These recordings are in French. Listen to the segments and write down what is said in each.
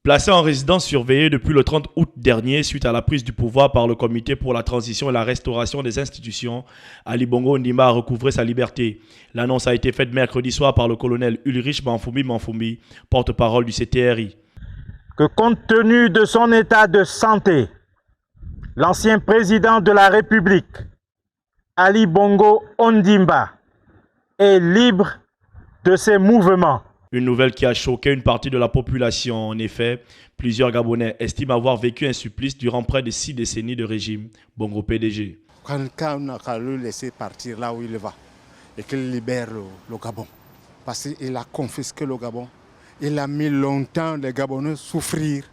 Placé en résidence surveillée depuis le 30 août dernier suite à la prise du pouvoir par le Comité pour la transition et la restauration des institutions, Ali Bongo Ondimba a recouvré sa liberté. L'annonce a été faite mercredi soir par le colonel Ulrich Manfoumi, porte-parole du CTRI. Que compte tenu de son état de santé, l'ancien président de la République, Ali Bongo Ondimba, est libre de ses mouvements. Une nouvelle qui a choqué une partie de la population. En effet, plusieurs Gabonais estiment avoir vécu un supplice durant près de 6 décennies de régime Bongo PDG. Quand on a le laisser partir là où il va et qu'il libère le Gabon, parce qu'il a confisqué le Gabon, il a mis longtemps les Gabonais souffrir,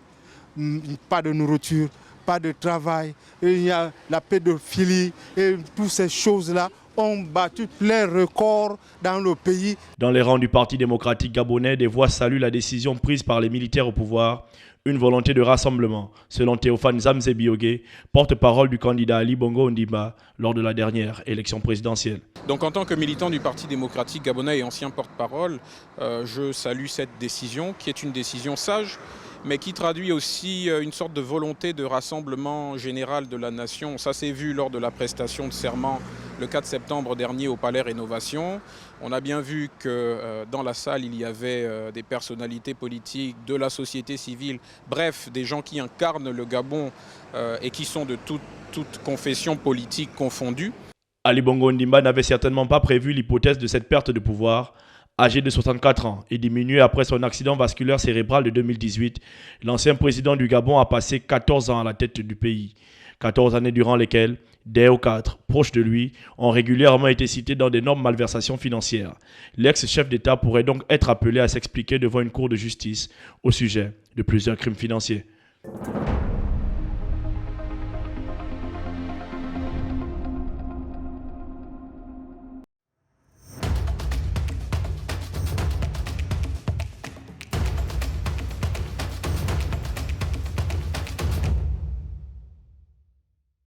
pas de nourriture, pas de travail, il y a la pédophilie et toutes ces choses-là ont battu plein record dans le pays. Dans les rangs du Parti démocratique gabonais, des voix saluent la décision prise par les militaires au pouvoir, une volonté de rassemblement, selon Théophane Zamze Biogué, porte-parole du candidat Ali Bongo Ondimba lors de la dernière élection présidentielle. Donc en tant que militant du Parti démocratique gabonais et ancien porte-parole, je salue cette décision qui est une décision sage, mais qui traduit aussi une sorte de volonté de rassemblement général de la nation. Ça s'est vu lors de la prestation de serment le 4 septembre dernier au Palais Rénovation. On a bien vu que dans la salle, il y avait des personnalités politiques, de la société civile, bref, des gens qui incarnent le Gabon et qui sont de toute confession politique confondue. Ali Bongo Ondimba n'avait certainement pas prévu l'hypothèse de cette perte de pouvoir. Âgé de 64 ans et diminué après son accident vasculaire cérébral de 2018, l'ancien président du Gabon a passé 14 ans à la tête du pays. 14 années durant lesquelles des ou 4 proches de lui ont régulièrement été cités dans d'énormes malversations financières. L'ex-chef d'État pourrait donc être appelé à s'expliquer devant une cour de justice au sujet de plusieurs crimes financiers.